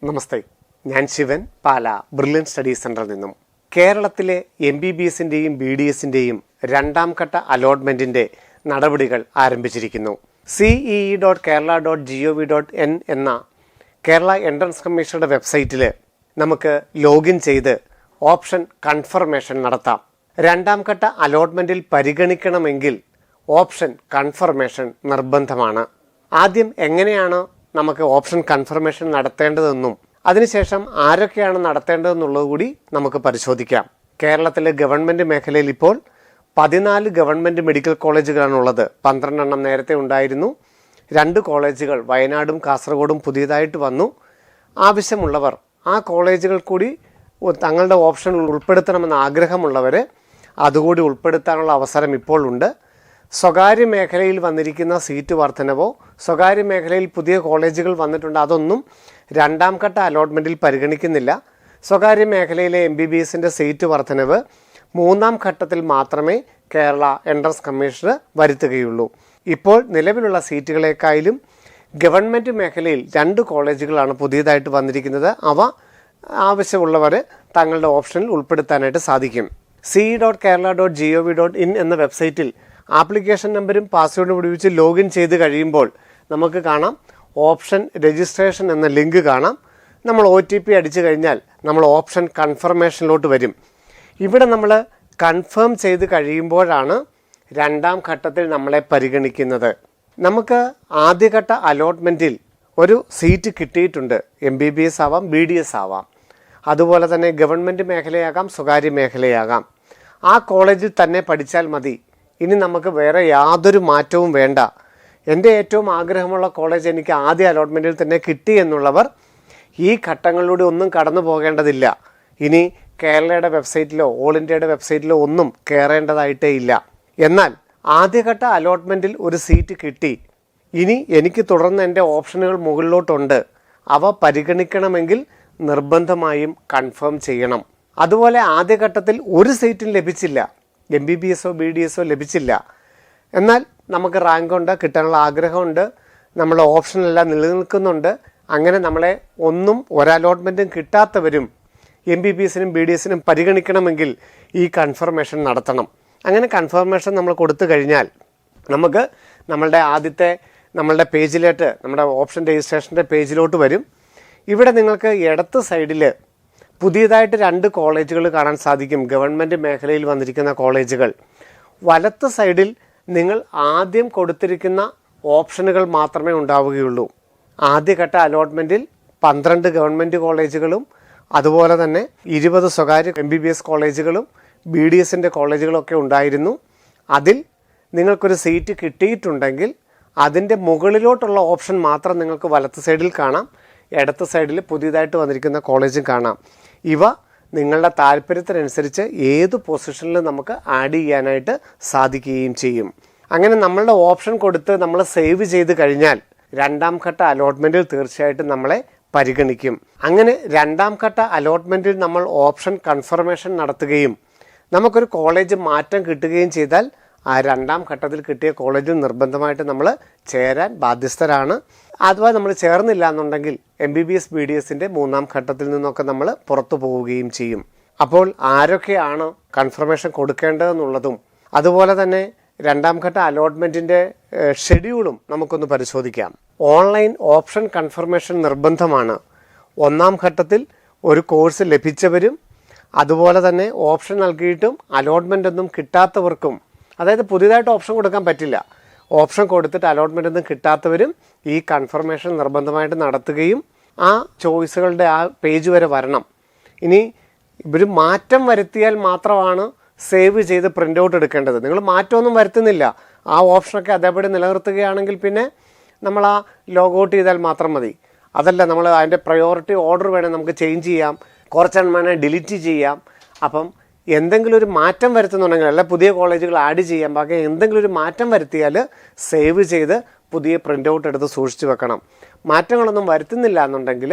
നമസ്തേ, ഞാൻ ശിവൻ, പാല brilliant study സെന്ററിൽ നിന്നും. കേരളത്തിലെ MBBSന്റെയും BDSന്റെയും രണ്ടാം ഘട്ട അലോട്ട്മെന്റിന്റെ നടപടികൾ ആരംഭിച്ചിരിക്കുന്നു. CEE.kerala.gov.in എന്ന കേരള എൻട്രൻസ് കമ്മീഷനുടെ വെബ്സൈറ്റിൽ നമുക്ക് ലോഗിൻ ചെയ്ത് ഓപ്ഷൻ കൺഫർമേഷൻ നടത്താം. രണ്ടാം ഘട്ട അലോട്ട്മെന്റിൽ പരിഗണിക്കണമെങ്കിൽ ഓപ്ഷൻ കൺഫർമേഷൻ നിർബന്ധമാണ്. ആദ്യം എങ്ങനെയാണ് നമുക്ക് ഓപ്ഷൻ കൺഫർമേഷൻ നടത്തേണ്ടതെന്നും അതിനുശേഷം ആരൊക്കെയാണ് നടത്തേണ്ടതെന്നുള്ളത് കൂടി നമുക്ക് പരിശോധിക്കാം. കേരളത്തിലെ ഗവൺമെൻറ് മേഖലയിൽ ഇപ്പോൾ 14 ഗവൺമെൻറ് മെഡിക്കൽ കോളേജുകളാണുള്ളത്. 12 എണ്ണം നേരത്തെ ഉണ്ടായിരുന്നു. 2 കോളേജുകൾ വയനാടും കാസർഗോഡും പുതിയതായിട്ട് വന്നു. ആവശ്യമുള്ളവർ ആ കോളേജുകൾ കൂടി തങ്ങളുടെ ഓപ്ഷൻ ഉൾപ്പെടുത്തണമെന്ന് ആഗ്രഹമുള്ളവർ അതുകൂടി ഉൾപ്പെടുത്താനുള്ള അവസരം ഇപ്പോൾ ഉണ്ട്. സ്വകാര്യ മേഖലയിൽ വന്നിരിക്കുന്ന സീറ്റ് വർധനവോ സ്വകാര്യ മേഖലയിൽ പുതിയ കോളേജുകൾ വന്നിട്ടുണ്ട്, അതൊന്നും രണ്ടാം ഘട്ട അലോട്ട്മെൻറ്റിൽ പരിഗണിക്കുന്നില്ല. സ്വകാര്യ മേഖലയിലെ MBBSന്റെ സീറ്റ് വർധനവ് 3ാം ഘട്ടത്തിൽ മാത്രമേ കേരള എൻട്രൻസ് കമ്മീഷണർ വരുത്തുകയുള്ളൂ. ഇപ്പോൾ നിലവിലുള്ള സീറ്റുകളെക്കാളും ഗവൺമെൻറ് മേഖലയിൽ 2 കോളേജുകളാണ് പുതിയതായിട്ട് വന്നിരിക്കുന്നത്. അവ ആവശ്യമുള്ളവർ തങ്ങളുടെ ഓപ്ഷനിൽ ഉൾപ്പെടുത്താനായിട്ട് സാധിക്കും. CE.kerala.gov.in എന്ന വെബ്സൈറ്റിൽ ആപ്ലിക്കേഷൻ നമ്പരും പാസ്വേഡും ഉപയോഗിച്ച് ലോഗിൻ ചെയ്ത് കഴിയുമ്പോൾ നമുക്ക് കാണാം ഓപ്ഷൻ രജിസ്ട്രേഷൻ എന്ന ലിങ്ക് കാണാം. നമ്മൾ OTP അടിച്ചു കഴിഞ്ഞാൽ നമ്മൾ ഓപ്ഷൻ കൺഫർമേഷനിലോട്ട് വരും. ഇവിടെ നമ്മൾ കൺഫേം ചെയ്ത് കഴിയുമ്പോഴാണ് രണ്ടാം ഘട്ടത്തിൽ നമ്മളെ പരിഗണിക്കുന്നത്. നമുക്ക് ആദ്യഘട്ട അലോട്ട്മെൻറ്റിൽ ഒരു സീറ്റ് കിട്ടിയിട്ടുണ്ട്. MBBS ആവാം, BDS ആവാം, അതുപോലെ തന്നെ ഗവൺമെൻറ് മേഖലയാകാം, സ്വകാര്യ മേഖലയാകാം. ആ കോളേജിൽ തന്നെ പഠിച്ചാൽ മതി. ഇനി നമുക്ക് വേറെ യാതൊരു മാറ്റവും വേണ്ട. എൻ്റെ ഏറ്റവും ആഗ്രഹമുള്ള കോളേജ് എനിക്ക് ആദ്യ അലോട്ട്മെൻറ്റിൽ തന്നെ കിട്ടി എന്നുള്ളവർ ഈ ഘട്ടങ്ങളിലൂടെ ഒന്നും കടന്നു പോകേണ്ടതില്ല. ഇനി കേരളയുടെ വെബ്സൈറ്റിലോ ഓൾ ഇന്ത്യയുടെ വെബ്സൈറ്റിലോ ഒന്നും കയറേണ്ടതായിട്ടേ ഇല്ല. എന്നാൽ ആദ്യഘട്ട അലോട്ട്മെൻറ്റിൽ ഒരു സീറ്റ് കിട്ടി, ഇനി എനിക്ക് തുടർന്ന് എൻ്റെ ഓപ്ഷനുകൾ മുകളിലോട്ടുണ്ട്. അവ പരിഗണിക്കണമെങ്കിൽ നിർബന്ധമായും കൺഫേം ചെയ്യണം. അതുപോലെ ആദ്യഘട്ടത്തിൽ ഒരു സീറ്റും ലഭിച്ചില്ല, MBBSോ BDSോ ലഭിച്ചില്ല, എന്നാൽ നമുക്ക് റാങ്ക് ഉണ്ട്, കിട്ടാനുള്ള ആഗ്രഹമുണ്ട്, നമ്മുടെ ഓപ്ഷനെല്ലാം നിലനിൽക്കുന്നുണ്ട്. അങ്ങനെ നമ്മളെ ഒന്നും ഒരലോട്ട്മെൻറ്റും കിട്ടാത്തവരും MBBSനും BDSനും പരിഗണിക്കണമെങ്കിൽ ഈ കൺഫർമേഷൻ നടത്തണം. അങ്ങനെ കൺഫർമേഷൻ നമ്മൾ കൊടുത്തു കഴിഞ്ഞാൽ നമുക്ക് നമ്മളുടെ പേജിലോട്ട്, നമ്മുടെ ഓപ്ഷൻ രജിസ്ട്രേഷൻ്റെ പേജിലോട്ട് വരും. ഇവിടെ നിങ്ങൾക്ക് ഇടത്ത് സൈഡിൽ പുതിയതായിട്ട് 2 കോളേജുകൾ കാണാൻ സാധിക്കും, ഗവൺമെൻറ് മേഖലയിൽ വന്നിരിക്കുന്ന കോളേജുകൾ. വലത്ത് സൈഡിൽ നിങ്ങൾ ആദ്യം കൊടുത്തിരിക്കുന്ന ഓപ്ഷനുകൾ മാത്രമേ ഉണ്ടാവുകയുള്ളൂ. ആദ്യഘട്ട അലോട്ട്മെൻറ്റിൽ 12 ഗവൺമെൻറ് കോളേജുകളും അതുപോലെ തന്നെ 20 സ്വകാര്യ MBBS കോളേജുകളും BDSൻ്റെ കോളേജുകളൊക്കെ ഉണ്ടായിരുന്നു. അതിൽ നിങ്ങൾക്കൊരു സീറ്റ് കിട്ടിയിട്ടുണ്ടെങ്കിൽ അതിൻ്റെ മുകളിലോട്ടുള്ള ഓപ്ഷൻ മാത്രം നിങ്ങൾക്ക് വലത്ത് സൈഡിൽ കാണാം. ഇടത്ത് സൈഡിൽ പുതിയതായിട്ട് വന്നിരിക്കുന്ന കോളേജും കാണാം. ഇവ നിങ്ങളുടെ താല്പര്യത്തിനനുസരിച്ച് ഏത് പൊസിഷനിൽ നമുക്ക് ആഡ് ചെയ്യാനായിട്ട് സാധിക്കുകയും ചെയ്യും. അങ്ങനെ നമ്മളുടെ ഓപ്ഷൻ കൊടുത്ത് നമ്മൾ സേവ് ചെയ്ത് കഴിഞ്ഞാൽ രണ്ടാം ഘട്ട അലോട്ട്മെൻറ്റിൽ തീർച്ചയായിട്ടും നമ്മളെ പരിഗണിക്കും. അങ്ങനെ രണ്ടാം ഘട്ട അലോട്ട്മെൻറ്റിൽ നമ്മൾ ഓപ്ഷൻ കൺഫർമേഷൻ നടത്തുകയും നമുക്കൊരു കോളേജ് മാറ്റം കിട്ടുകയും ചെയ്താൽ ആ രണ്ടാം ഘട്ടത്തിൽ കിട്ടിയ കോളേജിൽ നിർബന്ധമായിട്ട് നമ്മൾ ചേരാൻ ബാധ്യസ്ഥരാണ്. അഥവാ നമ്മൾ ചേർന്നില്ല എന്നുണ്ടെങ്കിൽ MBBS BDSൻ്റെ 3ാം ഘട്ടത്തിൽ നിന്നൊക്കെ നമ്മൾ പുറത്തു പോവുകയും ചെയ്യും. അപ്പോൾ ആരൊക്കെയാണ് കൺഫർമേഷൻ കൊടുക്കേണ്ടതെന്നുള്ളതും അതുപോലെ തന്നെ രണ്ടാം ഘട്ട അലോട്ട്മെൻറ്റിൻ്റെ ഷെഡ്യൂളും നമുക്കൊന്ന് പരിശോധിക്കാം. ഓൺലൈൻ ഓപ്ഷൻ കൺഫർമേഷൻ നിർബന്ധമാണ്. 1ാം ഘട്ടത്തിൽ ഒരു കോഴ്സ് ലഭിച്ചവരും അതുപോലെ തന്നെ ഓപ്ഷൻ നൽകിയിട്ടും അലോട്ട്മെൻ്റ് ഒന്നും കിട്ടാത്തവർക്കും, അതായത് പുതിയതായിട്ട് ഓപ്ഷൻ കൊടുക്കാൻ പറ്റില്ല, ഓപ്ഷൻ കൊടുത്തിട്ട് അലോട്ട്മെൻ്റ് ഒന്നും കിട്ടാത്തവരും ഈ കൺഫർമേഷൻ നിർബന്ധമായിട്ട് നടത്തുകയും ആ ചോയ്സുകളുടെ ആ പേജ് വരെ വരണം. ഇനി ഇവർ മാറ്റം വരുത്തിയാൽ മാത്രമാണ് സേവ് ചെയ്ത് പ്രിൻ്റ് ഔട്ട് എടുക്കേണ്ടത്. നിങ്ങൾ മാറ്റമൊന്നും വരുത്തുന്നില്ല, ആ ഓപ്ഷനൊക്കെ അതേപടി നിലനിർത്തുകയാണെങ്കിൽ പിന്നെ നമ്മൾ ആ ലോഗൗട്ട് ചെയ്താൽ മാത്രം മതി. അതല്ല, നമ്മൾ അതിൻ്റെ പ്രയോറിറ്റി ഓർഡർ വേണേൽ നമുക്ക് ചേഞ്ച് ചെയ്യാം, കുറച്ചെണ്ണം വേണേൽ ഡിലീറ്റ് ചെയ്യാം. അപ്പം എന്തെങ്കിലും ഒരു മാറ്റം വരുത്തുന്നുണ്ടെങ്കിൽ, അല്ല പുതിയ കോളേജുകൾ ആഡ് ചെയ്യാം, ബാക്കി എന്തെങ്കിലും ഒരു മാറ്റം വരുത്തിയാൽ സേവ് ചെയ്ത് പുതിയ പ്രിൻ്റ് ഔട്ട് എടുത്ത് സൂക്ഷിച്ച് വെക്കണം. മാറ്റങ്ങളൊന്നും വരുത്തുന്നില്ല എന്നുണ്ടെങ്കിൽ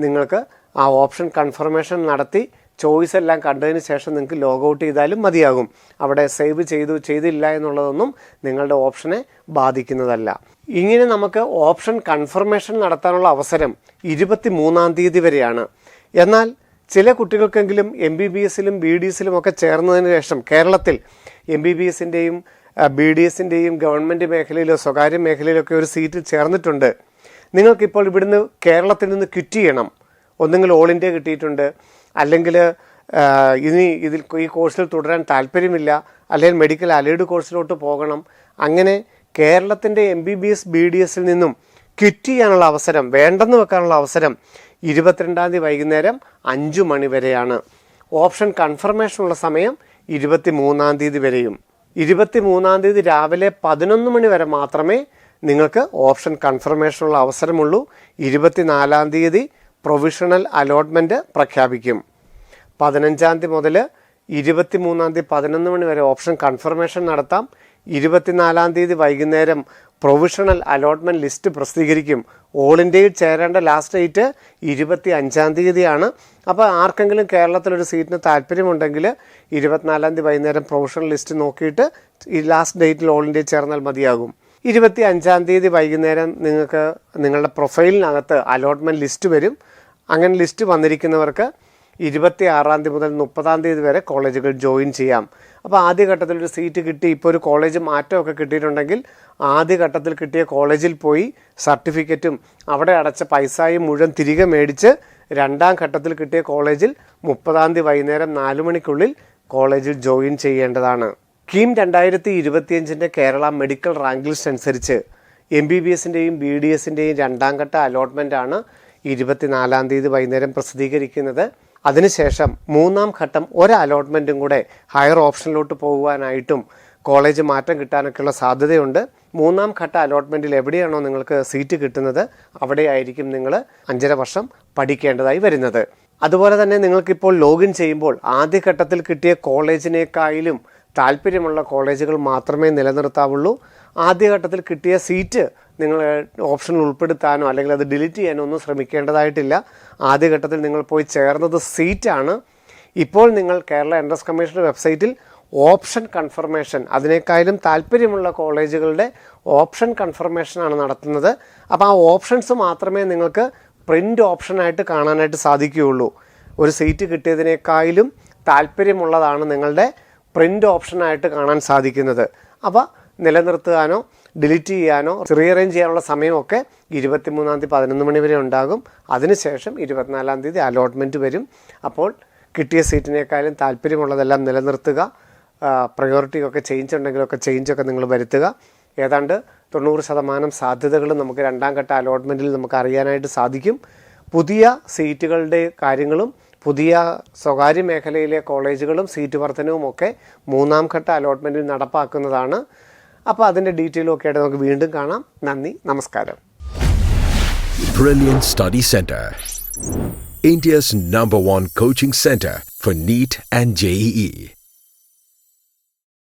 നിങ്ങൾക്ക് ആ ഓപ്ഷൻ കൺഫർമേഷൻ നടത്തി ചോയ്സ് എല്ലാം കണ്ടതിന് ശേഷം നിങ്ങൾക്ക് ലോഗൗട്ട് ചെയ്താലും മതിയാകും. അവിടെ സേവ് ചെയ്തില്ല എന്നുള്ളതൊന്നും നിങ്ങളുടെ ഓപ്ഷനെ ബാധിക്കുന്നതല്ല. ഇങ്ങനെ നമുക്ക് ഓപ്ഷൻ കൺഫർമേഷൻ നടത്താനുള്ള അവസരം 23-ാം തീയതി വരെയാണ്. എന്നാൽ ചില കുട്ടികൾക്കെങ്കിലും MBBSലും BDSലും ഒക്കെ ചേർന്നതിന് ശേഷം കേരളത്തിൽ MBBSൻ്റെയും BDSൻ്റെയും ഗവൺമെൻറ് മേഖലയിലോ സ്വകാര്യ മേഖലയിലൊക്കെ ഒരു സീറ്റിൽ ചേർന്നിട്ടുണ്ട്. നിങ്ങൾക്കിപ്പോൾ ഇവിടുന്ന് കേരളത്തിൽ നിന്ന് ക്വിറ്റ് ചെയ്യണം. ഒന്നുകിൽ ഓൾ ഇന്ത്യ കിട്ടിയിട്ടുണ്ട്, അല്ലെങ്കിൽ ഇനി ഈ കോഴ്സിൽ തുടരാൻ താല്പര്യമില്ല, അല്ലെങ്കിൽ മെഡിക്കൽ അലൈഡ് കോഴ്സിലോട്ട് പോകണം. അങ്ങനെ കേരളത്തിൻ്റെ MBBS BDSൽ നിന്നും ക്വിറ്റ് ചെയ്യാനുള്ള അവസരം, വേണ്ടെന്ന് വെക്കാനുള്ള അവസരം 22-ാം തീയതി വൈകുന്നേരം 5 മണി വരെയാണ്. ഓപ്ഷൻ കൺഫർമേഷനുള്ള സമയം 23-ാം തീയതി വരെയും. 23-ാം തീയതി രാവിലെ 11 മണി വരെ മാത്രമേ നിങ്ങൾക്ക് ഓപ്ഷൻ കൺഫർമേഷനുള്ള അവസരമുള്ളൂ. 24-ാം തീയതി പ്രൊവിഷണൽ അലോട്ട്മെൻറ്റ് പ്രഖ്യാപിക്കും. 15-ാം തീയതി മുതൽ 23-ാം തീയതി 11 മണി വരെ ഓപ്ഷൻ കൺഫർമേഷൻ നടത്താം. 24-ാം തീയതി വൈകുന്നേരം പ്രൊവിഷണൽ അലോട്ട്മെൻറ്റ് ലിസ്റ്റ് പ്രസിദ്ധീകരിക്കും. ഓൾ ഇന്ത്യയിൽ ചേരേണ്ട ലാസ്റ്റ് ഡേറ്റ് 25-ാം തീയതിയാണ്. അപ്പോൾ ആർക്കെങ്കിലും കേരളത്തിലൊരു സീറ്റിന് താല്പര്യമുണ്ടെങ്കിൽ 24-ാം തീയതി വൈകുന്നേരം പ്രൊവിഷണൽ ലിസ്റ്റ് നോക്കിയിട്ട് ഈ ലാസ്റ്റ് ഡേറ്റിൽ ഓൾ ഇന്ത്യയിൽ ചേർന്നാൽ മതിയാകും. 25-ാം തീയതി വൈകുന്നേരം നിങ്ങൾക്ക് നിങ്ങളുടെ പ്രൊഫൈലിനകത്ത് അലോട്ട്മെൻറ്റ് ലിസ്റ്റ് വരും. അങ്ങനെ ലിസ്റ്റ് വന്നിരിക്കുന്നവർക്ക് 26-ാം തീയതി മുതൽ 30-ാം തീയതി വരെ കോളേജുകൾ ജോയിൻ ചെയ്യാം. അപ്പോൾ ആദ്യഘട്ടത്തിലൊരു സീറ്റ് കിട്ടി, ഇപ്പോൾ ഒരു കോളേജ് മാറ്റമൊക്കെ കിട്ടിയിട്ടുണ്ടെങ്കിൽ ആദ്യഘട്ടത്തിൽ കിട്ടിയ കോളേജിൽ പോയി സർട്ടിഫിക്കറ്റും അവിടെ അടച്ച പൈസയും മുഴുവൻ തിരികെ മേടിച്ച് 2ാം ഘട്ടത്തിൽ കിട്ടിയ കോളേജിൽ 30-ാം തീയതി വൈകുന്നേരം 4 മണിക്കുള്ളിൽ കോളേജിൽ ജോയിൻ ചെയ്യേണ്ടതാണ്. KEAM 2025 Kerala medical rank list അനുസരിച്ച് MBBSൻ്റെയും BDSൻ്റെയും 2ാം ഘട്ട അലോട്ട്മെൻറ്റാണ് 24-ാം തീയതി വൈകുന്നേരം പ്രസിദ്ധീകരിക്കുന്നത്. അതിനുശേഷം 3ാം ഘട്ടം അലോട്ട്മെൻറ്റും കൂടെ ഹയർ ഓപ്ഷനിലോട്ട് പോകുവാനായിട്ടും കോളേജ് മാറ്റം കിട്ടാനൊക്കെയുള്ള സാധ്യതയുണ്ട്. 3ാം ഘട്ട അലോട്ട്മെൻറ്റിൽ എവിടെയാണോ നിങ്ങൾക്ക് സീറ്റ് കിട്ടുന്നത് അവിടെയായിരിക്കും നിങ്ങൾ 5.5 വർഷം പഠിക്കേണ്ടതായി വരുന്നത്. അതുപോലെ തന്നെ നിങ്ങൾക്കിപ്പോൾ ലോഗിൻ ചെയ്യുമ്പോൾ ആദ്യഘട്ടത്തിൽ കിട്ടിയ കോളേജിനേക്കാളും താല്പര്യമുള്ള കോളേജുകൾ മാത്രമേ നിലനിർത്താവുള്ളൂ. ആദ്യഘട്ടത്തിൽ കിട്ടിയ സീറ്റ് നിങ്ങൾ ഓപ്ഷനിൽ ഉൾപ്പെടുത്താനോ അല്ലെങ്കിൽ അത് ഡിലീറ്റ് ചെയ്യാനോ ഒന്നും ശ്രമിക്കേണ്ടതായിട്ടില്ല. ആദ്യഘട്ടത്തിൽ നിങ്ങൾ പോയി ചേർന്നത് സീറ്റാണ്. ഇപ്പോൾ നിങ്ങൾ കേരള എൻട്രൻസ് കമ്മീഷൻ്റെ വെബ്സൈറ്റിൽ ഓപ്ഷൻ കൺഫർമേഷൻ, അതിനേക്കാളും താല്പര്യമുള്ള കോളേജുകളുടെ ഓപ്ഷൻ കൺഫർമേഷനാണ് നടത്തുന്നത്. അപ്പോൾ ആ ഓപ്ഷൻസ് മാത്രമേ നിങ്ങൾക്ക് പ്രിൻ്റ് ഓപ്ഷനായിട്ട് കാണാനായിട്ട് സാധിക്കുകയുള്ളൂ. ഒരു സീറ്റ് കിട്ടിയതിനേക്കാളും താല്പര്യമുള്ളതാണ് നിങ്ങളുടെ പ്രിൻ്റ് ഓപ്ഷനായിട്ട് കാണാൻ സാധിക്കുന്നത്. അപ്പോൾ നിലനിർത്താനോ ഡിലീറ്റ് ചെയ്യാനോ റീഅറേഞ്ച് ചെയ്യാനുള്ള സമയമൊക്കെ 23-ാം തീയതി 11 മണി വരെ ഉണ്ടാകും. അതിനുശേഷം 24-ാം തീയതി അലോട്ട്മെൻറ്റ് വരും. അപ്പോൾ കിട്ടിയ സീറ്റിനേക്കാളും താല്പര്യമുള്ളതെല്ലാം നിലനിർത്തുക. പ്രയോറിറ്റിയൊക്കെ ചേഞ്ച് ഉണ്ടെങ്കിലൊക്കെ ചേഞ്ചൊക്കെ നിങ്ങൾ വരുത്തുക. ഏതാണ്ട് 90% സാധ്യതകൾ നമുക്ക് 2ാം ഘട്ട അലോട്ട്മെൻറ്റിൽ നമുക്ക് അറിയാനായിട്ട് സാധിക്കും. പുതിയ സീറ്റുകളുടെ കാര്യങ്ങളും പുതിയ സ്വകാര്യ മേഖലയിലെ കോളേജുകളും സീറ്റ് വർധനവും ഒക്കെ 3ാം ഘട്ട അലോട്ട്മെൻറ്റിൽ നടപ്പാക്കുന്നതാണ്. അപ്പോൾ അതിൻ്റെ ഡീറ്റെയിലും ഒക്കെ ആയിട്ട് നമുക്ക് വീണ്ടും കാണാം. നന്ദി, നമസ്കാരം. Brilliant Study Center, India's #1 coaching center for NEET and JEE.